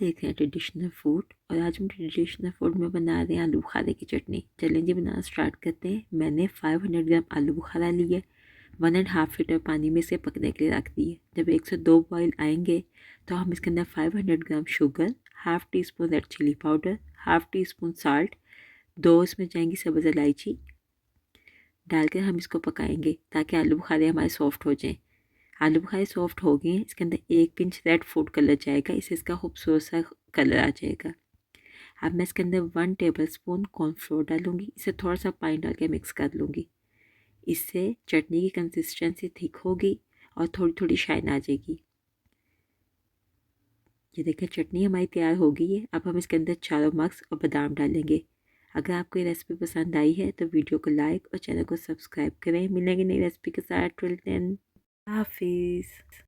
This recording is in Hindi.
देख रहे हैं ट्रेडिशनल फूड और आज हम ट्रेडिशनल फूड में बना रहे हैं आलू बुखारे की चटनी। चलें जी बनाना स्टार्ट करते हैं। मैंने 500 ग्राम आलू बुखारा लिए, 1.5 लीटर पानी में से पकने के लिए रख दिए। जब 1 से 2 बॉयल आएंगे तो हम इसके अंदर 500 gram sugar, half teaspoon red chilli powder, half teaspoon salt, 2 इसमें जाएंगी सब्ज़ इलायची डालकर हम इसको पकाएंगे ताकि आलू बुखारे हमारे सॉफ्ट हो जाएं। आलू बुखारे सॉफ्ट हो गए हैं, इसके अंदर 1 पिंच रेड फूड कलर जाएगा, इससे इसका खूबसूरत सा कलर आ जाएगा। अब मैं इसके अंदर 1 टेबल स्पून कॉर्नफ्लोर डालूंगी, इसे थोड़ा सा पानी डाल के मिक्स कर लूँगी। इससे चटनी की कंसिस्टेंसी थिक होगी और थोड़ी थोड़ी शाइन आ जाएगी। ये देखें चटनी हमारी तैयार हो गई है। अब हम इसके अंदर चारों मग्स और बादाम डालेंगे। अगर आपको ये रेसिपी पसंद आई है तो वीडियो को लाइक और चैनल को सब्सक्राइब करें। मिलेंगे नई रेसिपी के साथ। टिल देन हाफिज़।